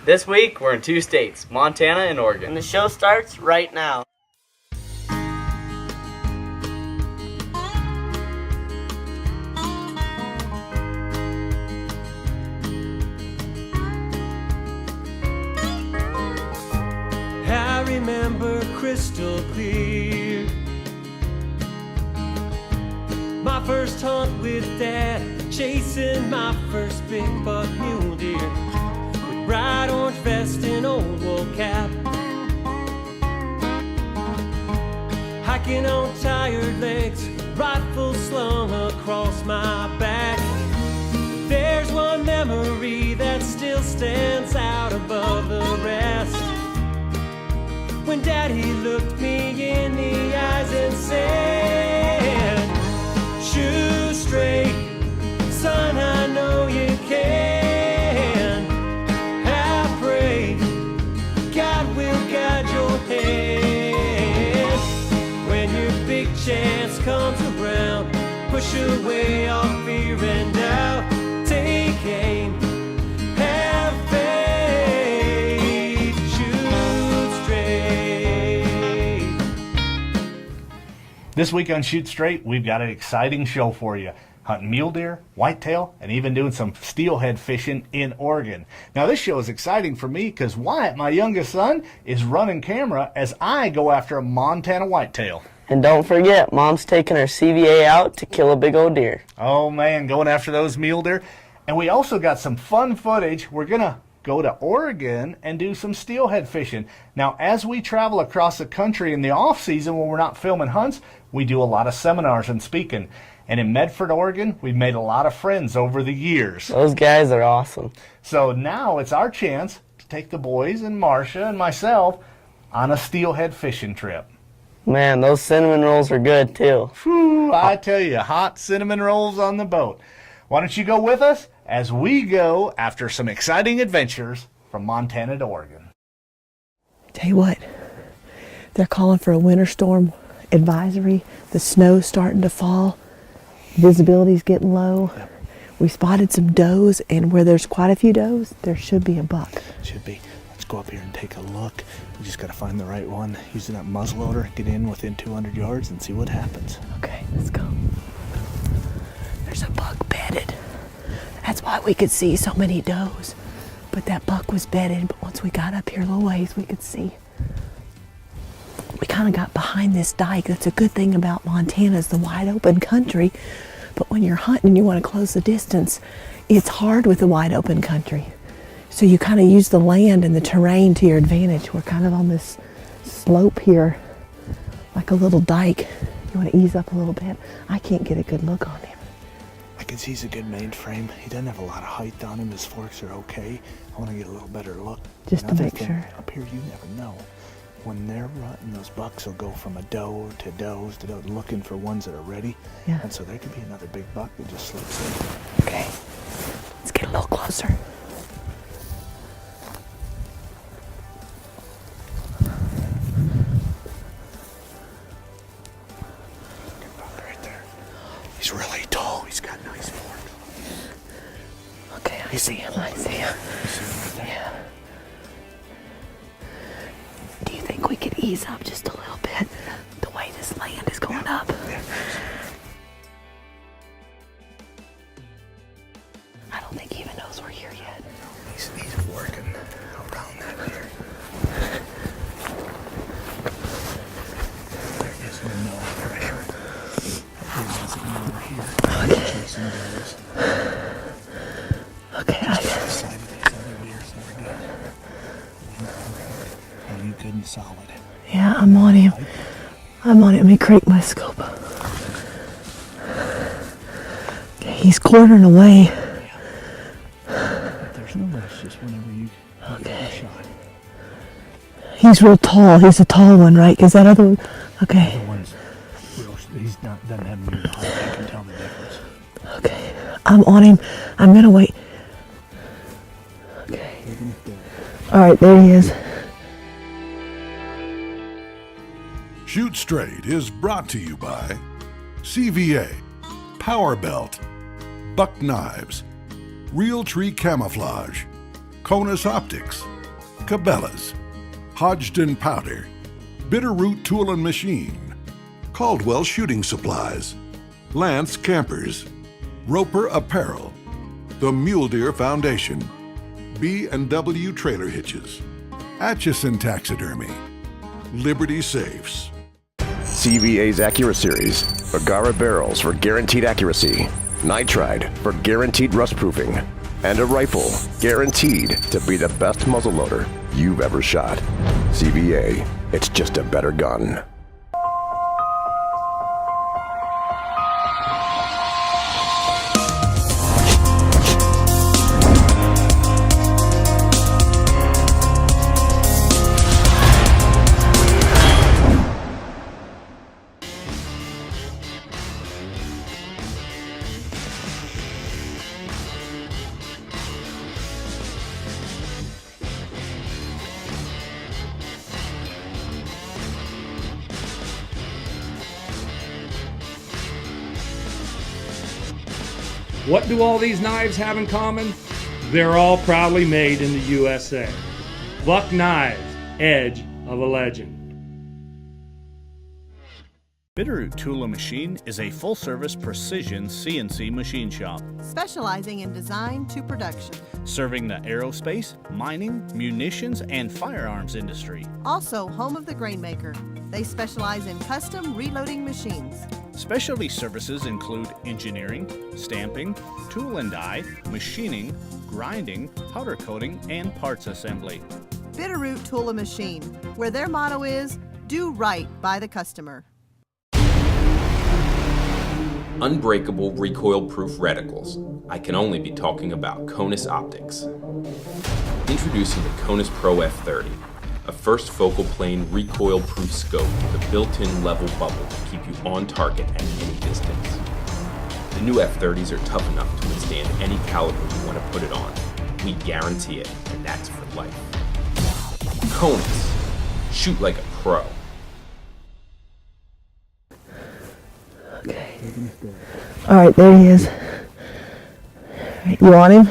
This week, we're in 2 states, Montana and Oregon. And the show starts right now. I remember crystal clear my first hunt with Dad, chasing my first big buck mule deer with bright orange vest and old wool cap, hiking on tired legs, rifle slung across my back. There's one memory that still stands out above the rest, when Daddy looked me in the eyes and said, "Shoot straight, son, I know you can. I pray God will guide your hand. When your big chance comes around, push away all fear and doubt. Take aim, have faith, shoot straight." This week on Shoot Straight, we've got an exciting show for you. Hunting mule deer, whitetail, and even doing some steelhead fishing in Oregon. Now this show is exciting for me because Wyatt, my youngest son, is running camera as I go after a Montana whitetail. And don't forget, Mom's taking her CVA out to kill a big old deer. Oh man, going after those mule deer. And we also got some fun footage. We're going to go to Oregon and do some steelhead fishing. Now, as we travel across the country in the off season when we're not filming hunts, we do a lot of seminars and speaking. And in Medford, Oregon, we've made a lot of friends over the years. Those guys are awesome. So now it's our chance to take the boys and Marcia and myself on a steelhead fishing trip. Man, those cinnamon rolls are good too. Whew, I tell you, hot cinnamon rolls on the boat. Why don't you go with us as we go after some exciting adventures from Montana to Oregon? Tell you what, they're calling for a winter storm advisory. The snow's starting to fall. Visibility's getting low. Yep. We spotted some does, and where there's quite a few does, there should be a buck. Should be. Let's go up here and take a look. We just got to find the right one. Using that muzzleloader, get in within 200 yards and see what happens. Okay, let's go. There's a buck bedded. That's why we could see so many does. But that buck was bedded, but once we got up here a little ways, we could see. We kind of got behind this dike. That's a good thing about Montana is the wide open country. But when you're hunting and you want to close the distance, it's hard with the wide open country. So you kind of use the land and the terrain to your advantage. We're kind of on this slope here, like a little dike. You want to ease up a little bit. I can't get a good look on him. I can see he's a good mainframe. He doesn't have a lot of height on him. His forks are okay. I want to get a little better look. Just to make sure. Up here, you never know. When they're rutting, those bucks will go from a doe to does to does, looking for ones that are ready. Yeah. And so there could be another big buck that just slips in. Okay, let's get a little closer. Right there. He's really tall. He's got nice forks. Okay, I see him. I see him. You see him right there? Yeah. Do you think we could ease up just a little bit? The way this land is going up. Yeah. I don't think he even knows we're here yet. He's working around that deer. There is no pressure. He doesn't know we're here. Chasing does. Okay, Side of these other deer, so we're good. Are you good and solid? yeah, I'm on him. I'm on it. Let me crank my scope. Okay, he's quartering away. There's no rush, just whenever you get a shot. He's real tall. He's a tall one, right? Because that other one. Okay. The one's real, he's not, doesn't have near the height. I can tell the difference. Okay. I'm on him. I'm gonna wait. Okay. All right, there he is. Shoot Straight is brought to you by CVA, Power Belt, Buck Knives, Real Tree Camouflage, Conus Optics, Cabela's, Hodgdon Powder, Bitterroot Tool and Machine, Caldwell Shooting Supplies, Lance Campers, Roper Apparel, the Mule Deer Foundation, B&W Trailer Hitches, Atchison Taxidermy, Liberty Safes, CVA's AccuraSeries, Agara barrels for guaranteed accuracy, Nitride for guaranteed rust proofing, and a rifle guaranteed to be the best muzzleloader you've ever shot. CVA, it's just a better gun. What do all these knives have in common? They're all proudly made in the USA. Buck Knives, edge of a legend. Bitterroot Tool and Machine is a full-service precision CNC machine shop, specializing in design to production, serving the aerospace, mining, munitions, and firearms industry. Also home of the Grainmaker. They specialize in custom reloading machines. Specialty services include engineering, stamping, tool and die, machining, grinding, powder coating, and parts assembly. Bitterroot Tool and Machine, where their motto is, do right by the customer. Unbreakable recoil-proof reticles. I can only be talking about Conus Optics. Introducing the Conus Pro F30, a first focal plane recoil-proof scope with a built-in level bubble to keep you on target at any distance. The new F30s are tough enough to withstand any caliber you want to put it on. We guarantee it, and that's for life. Conus. Shoot like a pro. Okay. All right, there he is. You want him?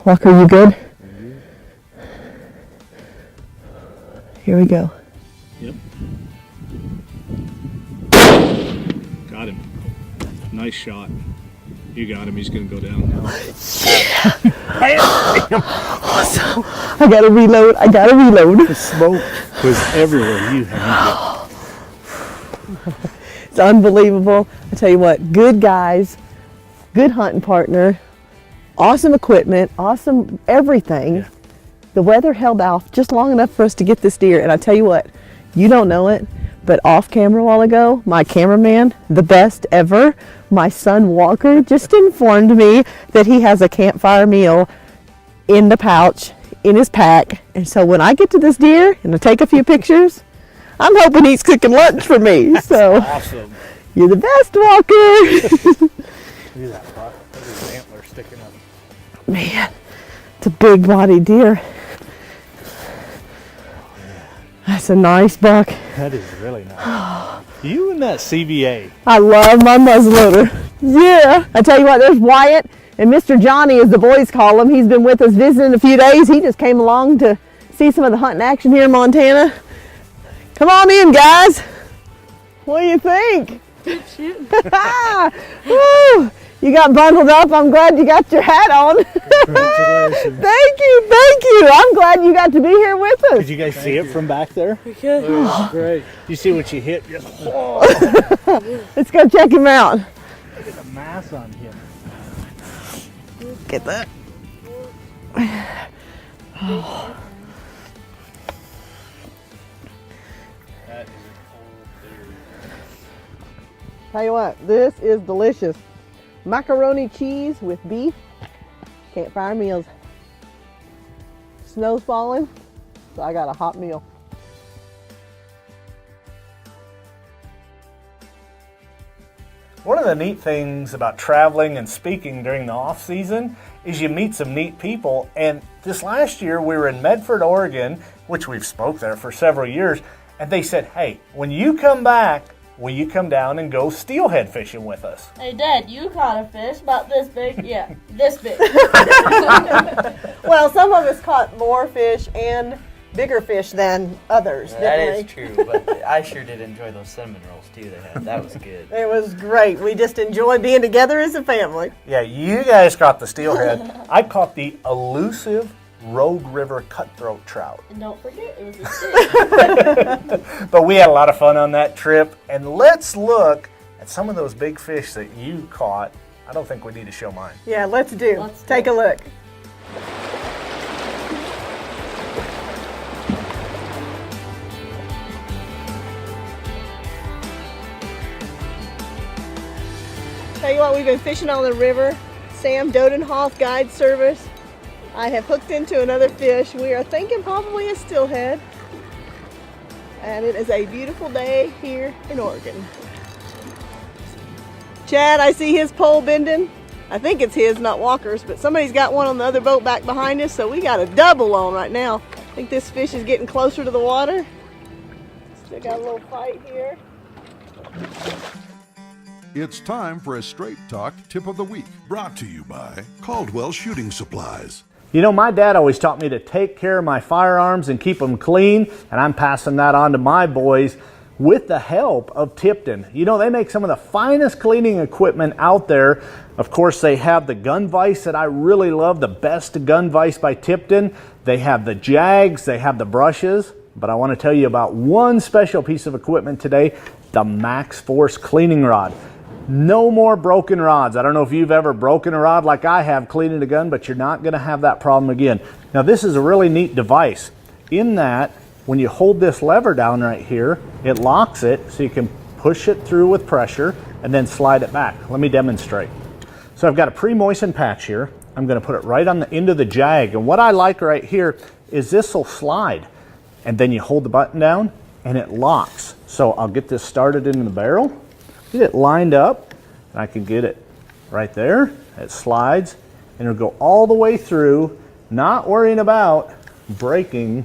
Walker, you good? Here we go. Yep. Got him. Nice shot. You got him. He's going to go down now. Awesome. I gotta reload. The smoke was everywhere. You had it. It's unbelievable. I tell you what, good guys, good hunting partner, awesome equipment, awesome everything. Yeah. The weather held off just long enough for us to get this deer. And I tell you what, you don't know it, but off camera a while ago, my cameraman, the best ever, my son Walker, just informed me that he has a campfire meal in the pouch, in his pack. And so when I get to this deer and I take a few pictures, I'm hoping he's cooking lunch for me. So Awesome. You're the best, Walker. Look at that buck. Look at his antler sticking up. Man, it's a big body deer. That's a nice buck. That is really nice. You and that CVA. I love my muzzleloader. Yeah. I tell you what, there's Wyatt and Mr. Johnny, as the boys call him. He's been with us visiting a few days. He just came along to see some of the hunting action here in Montana. Come on in, guys. What do you think? Woo! You got bundled up. I'm glad you got your hat on. Congratulations. Thank you. I'm glad you got to be here with us. Did you guys see it from back there? We could. Oh, great. You see what you hit? Just whoa. Let's go check him out. Look at the mass on him. Get that. Oh. That is an old deer. Tell you what, this is delicious. Macaroni cheese with beef. Campfire meals. Snow's falling, so I got a hot meal. One of the neat things about traveling and speaking during the off season is you meet some neat people. And this last year we were in Medford, Oregon, which we've spoke there for several years, and they said, hey, when you come back, will you come down and go steelhead fishing with us? Hey, Dad, you caught a fish about this big? Yeah, this big. Well, some of us caught more fish and bigger fish than others, That didn't is true, but I sure did enjoy those cinnamon rolls too they had. That was good. It was great. We just enjoyed being together as a family. Yeah, you guys caught the steelhead. I caught the elusive Rogue River cutthroat trout. And don't forget, it was a stick. But we had a lot of fun on that trip. And let's look at some of those big fish that you caught. I don't think we need to show mine. Yeah, let's take a look. Tell you what, we've been fishing on the river. Sam Dodenhoff Guide Service. I have hooked into another fish. We are thinking probably a steelhead. And it is a beautiful day here in Oregon. Chad, I see his pole bending. I think it's his, not Walker's, but somebody's got one on the other boat back behind us, so we got a double on right now. I think this fish is getting closer to the water. Still got a little fight here. It's time for a Straight Talk Tip of the Week, brought to you by Caldwell Shooting Supplies. You know, my dad always taught me to take care of my firearms and keep them clean, and I'm passing that on to my boys with the help of Tipton. You know, they make some of the finest cleaning equipment out there. Of course, they have the gun vise that I really love, the best gun vise by Tipton. They have the Jags, they have the brushes, but I want to tell you about one special piece of equipment today, the Max Force cleaning rod. No more broken rods. I don't know if you've ever broken a rod like I have cleaning a gun, but you're not going to have that problem again. Now, this is a really neat device in that when you hold this lever down right here, it locks it so you can push it through with pressure and then slide it back. Let me demonstrate. So I've got a pre-moistened patch here. I'm going to put it right on the end of the Jag. And what I like right here is this will slide. And then you hold the button down and it locks. So I'll get this started into the barrel. Get it lined up, and I can get it right there. It slides, and it'll go all the way through, not worrying about breaking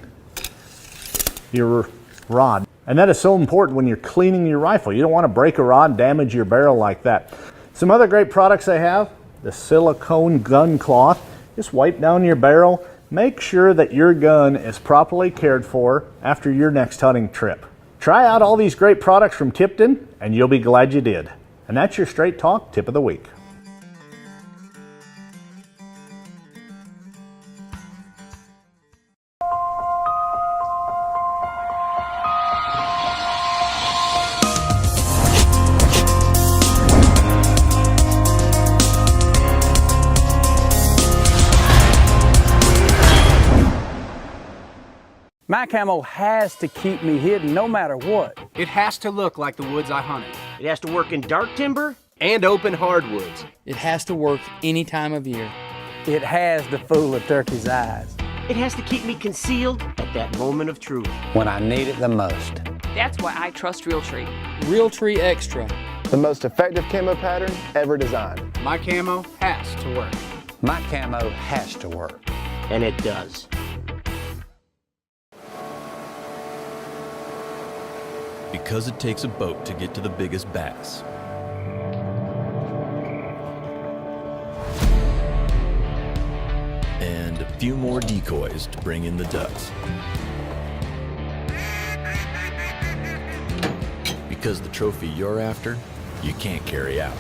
your rod. And that is so important when you're cleaning your rifle. You don't want to break a rod and damage your barrel like that. Some other great products I have, the silicone gun cloth. Just wipe down your barrel. Make sure that your gun is properly cared for after your next hunting trip. Try out all these great products from Tipton, and you'll be glad you did. And that's your Straight Talk Tip of the Week. My camo has to keep me hidden no matter what. It has to look like the woods I hunted. It has to work in dark timber and open hardwoods. It has to work any time of year. It has to fool a turkey's eyes. It has to keep me concealed at that moment of truth. When I need it the most. That's why I trust Realtree. Realtree Extra. The most effective camo pattern ever designed. My camo has to work. My camo has to work. And it does. Because it takes a boat to get to the biggest bass. And a few more decoys to bring in the ducks. Because the trophy you're after, you can't carry out.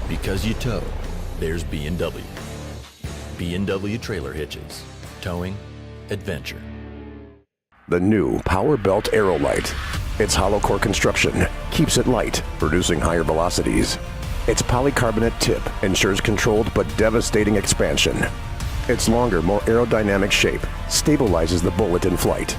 Because you tow, there's B&W. B&W Trailer Hitches. Towing, adventure. The new Power Belt Aerolite. Its hollow core construction keeps it light, producing higher velocities. Its polycarbonate tip ensures controlled but devastating expansion. Its longer, more aerodynamic shape stabilizes the bullet in flight.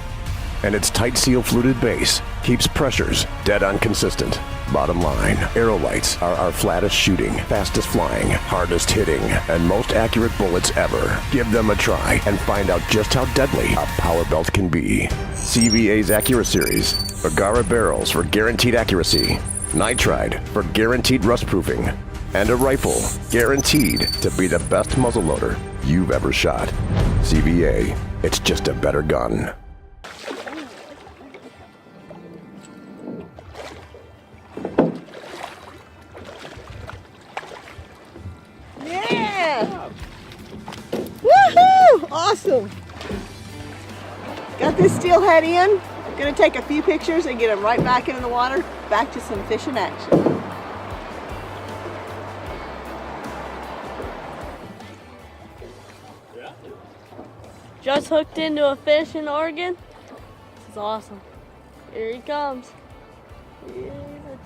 And its tight seal fluted base keeps pressures dead on consistent. Bottom line, Aerolites are our flattest shooting, fastest flying, hardest hitting, and most accurate bullets ever. Give them a try and find out just how deadly a Power Belt can be. CVA's AccuraSeries. Agara barrels for guaranteed accuracy. Nitride for guaranteed rust proofing. And a rifle guaranteed to be the best muzzleloader you've ever shot. CVA, it's just a better gun. Got this steelhead in. I'm gonna take a few pictures and get him right back into the water. Back to some fishing action. Just hooked into a fish in Oregon. This is awesome. Here he comes. Here's a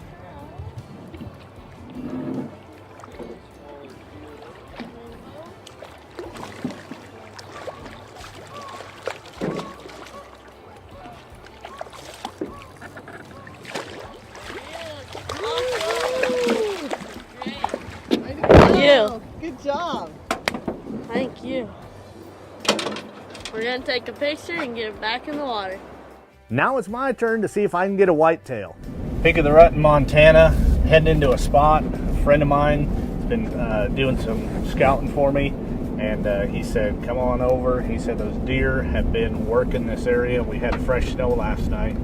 you. Good job. Thank you. We're gonna take a picture and get it back in the water. Now it's my turn to see if I can get a whitetail. Pick of the rut in Montana, heading into a spot. A friend of mine has been doing some scouting for me, and he said, come on over. He said those deer have been working this area. We had fresh snow last night,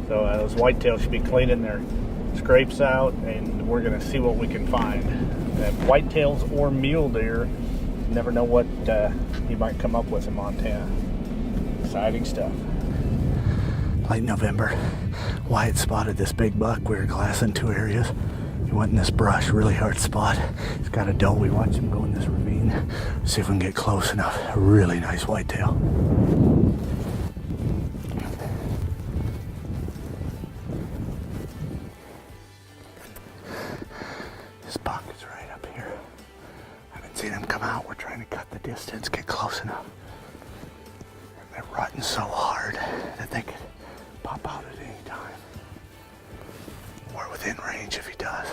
so those whitetails should be cleaning their scrapes out, and we're gonna see what we can find. Whitetails or mule deer, never know what you might come up with in Montana. Exciting stuff. Late November, Wyatt spotted this big buck. We were glassing 2 areas. He went in this brush, really hard spot. He's got a doe. We watched him go in this ravine. See if we can get close enough. A really nice whitetail. This buck is right up here. I haven't seen him come out. We're trying to cut the distance, get close enough. They're rutting so hard that they could pop out at any time. We're within range if he does.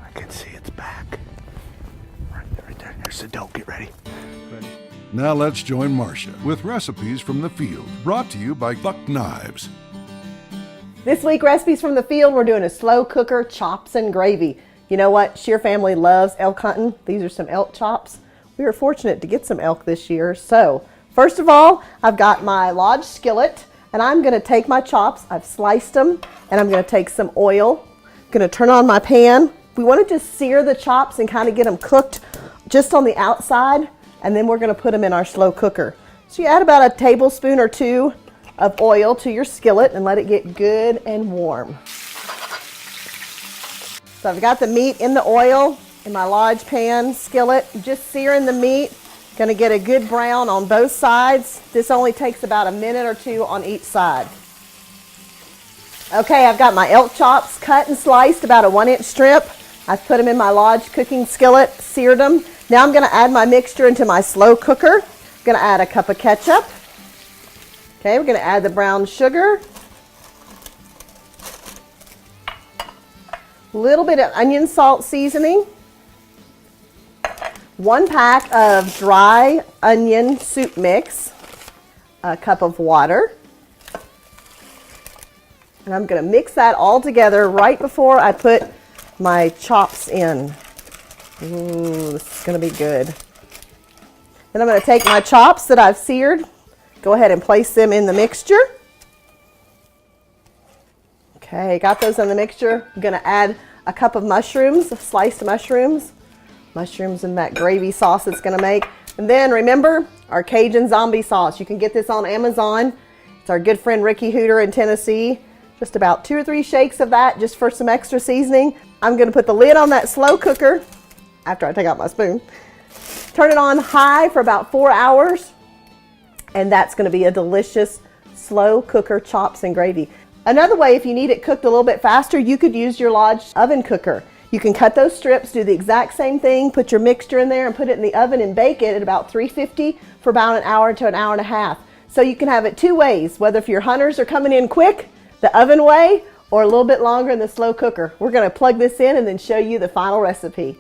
I can see its back. Right there. There's the doe. Get ready. Now let's join Marcia with recipes from the field, brought to you by Buck Knives. This week, recipes from the field, we're doing a slow cooker chops and gravy. You know what? Shear family loves elk hunting. These are some elk chops. We were fortunate to get some elk this year. So, first of all, I've got my Lodge skillet, and I'm gonna take my chops, I've sliced them, and I'm gonna take some oil. I'm gonna turn on my pan. We wanted to sear the chops and kind of get them cooked just on the outside, and then we're gonna put them in our slow cooker. So you add about a tablespoon or 2 of oil to your skillet and let it get good and warm. So I've got the meat in the oil in my Lodge pan skillet, just searing the meat. Gonna get a good brown on both sides. This only takes about a minute or 2 on each side. Okay, I've got my elk chops cut and sliced, about a 1-inch strip. I've put them in my Lodge cooking skillet, seared them. Now I'm gonna add my mixture into my slow cooker. I'm gonna add a cup of ketchup. Okay, we're gonna add the brown sugar. A little bit of onion salt seasoning. 1 pack of dry onion soup mix. A cup of water. And I'm gonna mix that all together right before I put my chops in. Ooh, this is gonna be good. Then I'm gonna take my chops that I've seared, go ahead and place them in the mixture. Okay, got those in the mixture. I'm gonna add a cup of mushrooms, sliced mushrooms. Mushrooms in that gravy sauce it's gonna make. And then remember, our Cajun zombie sauce. You can get this on Amazon. It's our good friend Ricky Hooter in Tennessee. Just about 2 or 3 shakes of that just for some extra seasoning. I'm gonna put the lid on that slow cooker after I take out my spoon. Turn it on high for about 4 hours, and that's gonna be a delicious slow cooker chops and gravy. Another way, if you need it cooked a little bit faster, you could use your Lodge oven cooker. You can cut those strips, do the exact same thing, put your mixture in there and put it in the oven and bake it at about 350 for about an hour to an hour and a half. So you can have it 2 ways, whether if your hunters are coming in quick, the oven way, or a little bit longer in the slow cooker. We're gonna plug this in and then show you the final recipe.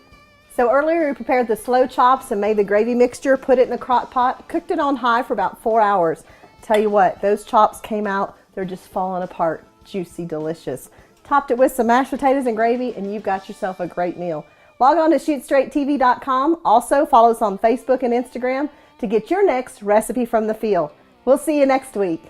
So earlier we prepared the slow chops and made the gravy mixture, put it in a crock pot, cooked it on high for about 4 hours. Tell you what, those chops came out, they're just falling apart, juicy, delicious. Topped it with some mashed potatoes and gravy, and you've got yourself a great meal. Log on to ShootStraightTV.com. Also, follow us on Facebook and Instagram to get your next recipe from the field. We'll see you next week.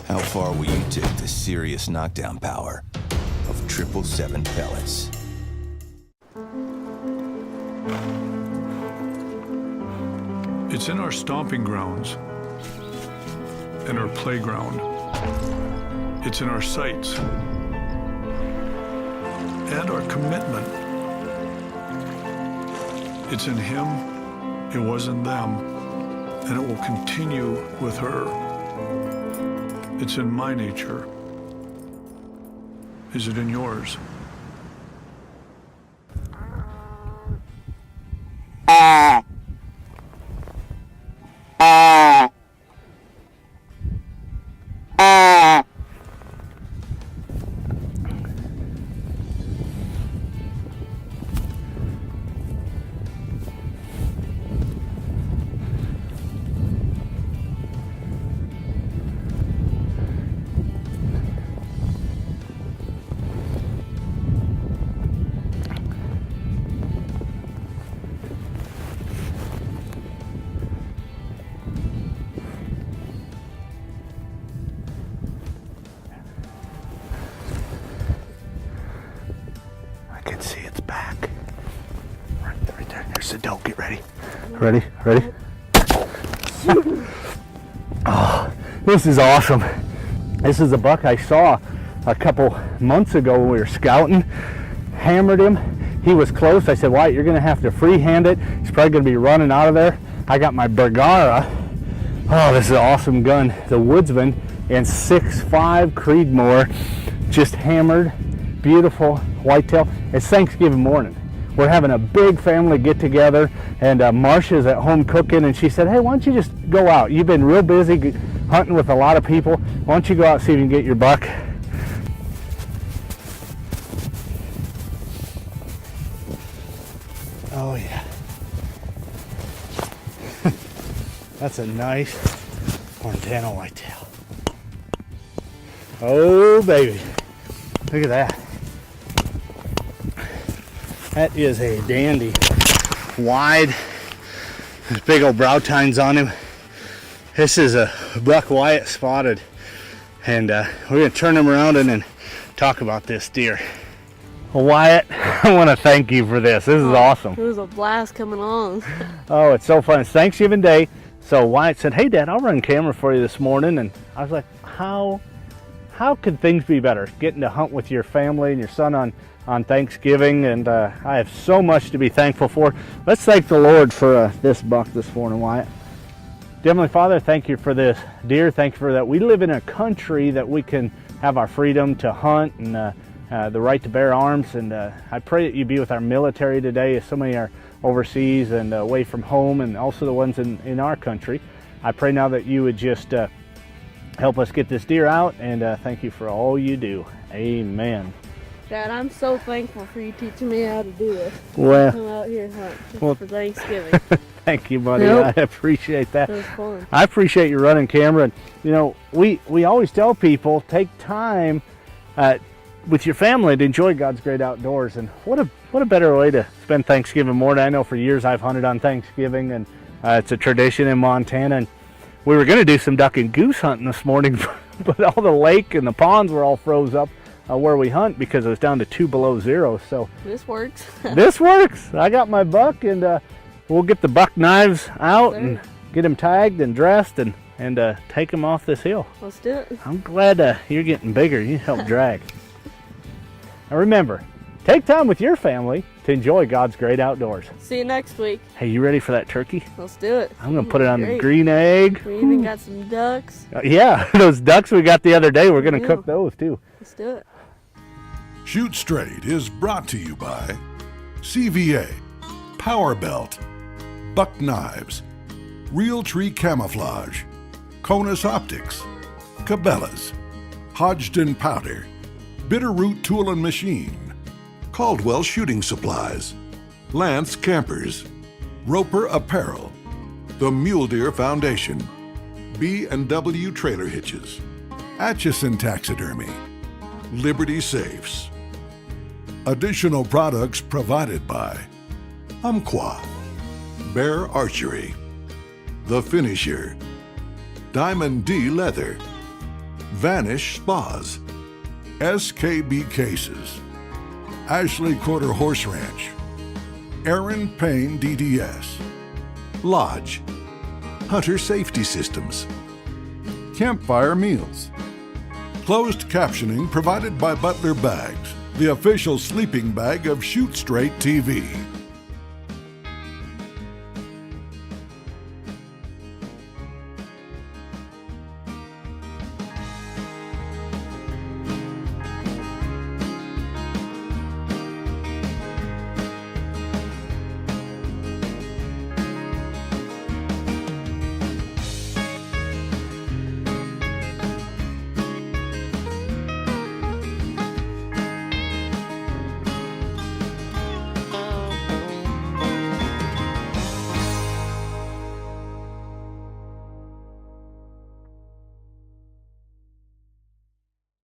How far will you take the serious knockdown power of 777 pellets? It's in our stomping grounds and our playground. It's in our sights and our commitment. It's in him, it was in them, and it will continue with her. It's in my nature. Is it in yours? Ready? Oh, this is awesome. This is a buck I saw a couple months ago when we were scouting. Hammered him. He was close. I said, Wyatt, you're going to have to freehand it. He's probably going to be running out of there. I got my Bergara. Oh, this is an awesome gun. The Woodsman and 6.5 Creedmoor. Just hammered. Beautiful whitetail. It's Thanksgiving morning. We're having a big family get together, and Marcia's at home cooking, and she said, hey, why don't you just go out? You've been real busy hunting with a lot of people. Why don't you go out and see if you can get your buck? Oh yeah. That's a nice Montana whitetail. Oh baby. Look at that. That is a dandy. Wide. There's big old brow tines on him. This is a buck Wyatt spotted. And we're going to turn him around and then talk about this deer. Well, Wyatt, I want to thank you for this. This is awesome. It was a blast coming on. Oh, it's so fun. It's Thanksgiving Day. So Wyatt said, hey, Dad, I'll run camera for you this morning. And I was like, how could things be better? Getting to hunt with your family and your son on Thanksgiving, and I have so much to be thankful for. Let's thank the Lord for this buck this morning, Wyatt. Dear Heavenly Father, thank you for this deer. Thank you for that. We live in a country that we can have our freedom to hunt and the right to bear arms, and I pray that you be with our military today, as so many are overseas and away from home, and also the ones in our country. I pray now that you would just help us get this deer out, and thank you for all you do. Amen. Dad, I'm so thankful for you teaching me how to do this. Well, come out here and hunt just for Thanksgiving. Thank you, buddy. Yep. I appreciate that. It was fun. I appreciate you running camera. And, you know, we always tell people, take time with your family to enjoy God's great outdoors. And what a better way to spend Thanksgiving morning. I know for years I've hunted on Thanksgiving, and it's a tradition in Montana. And we were going to do some duck and goose hunting this morning, but all the lake and the ponds were all froze up where we hunt because it was down to 2 below zero. So this works. This works. I got my buck, and we'll get the buck knives out and get him tagged and dressed and take him off this hill. Let's do it. I'm glad you're getting bigger. You help drag. Now remember, take time with your family to enjoy God's great outdoors. See you next week. Hey, you ready for that turkey? Let's do it. I'm going to put it on the green egg. We even got some ducks. Yeah, those ducks we got the other day, we're going to cook those too. Let's do it. Shoot Straight is brought to you by CVA, Power Belt, Buck Knives, Realtree Camouflage, Conus Optics, Cabela's, Hodgdon Powder, Bitterroot Tool and Machine, Caldwell Shooting Supplies, Lance Campers, Roper Apparel, the Mule Deer Foundation, B&W Trailer Hitches, Atchison Taxidermy, Liberty Safes. Additional products provided by Umpqua, Bear Archery, The Finisher, Diamond D Leather, Vanish Spas, SKB Cases, Ashley Quarter Horse Ranch, Aaron Payne DDS, Lodge, Hunter Safety Systems, Campfire Meals. Closed captioning provided by Butler Bags, the official sleeping bag of Shoot Straight TV.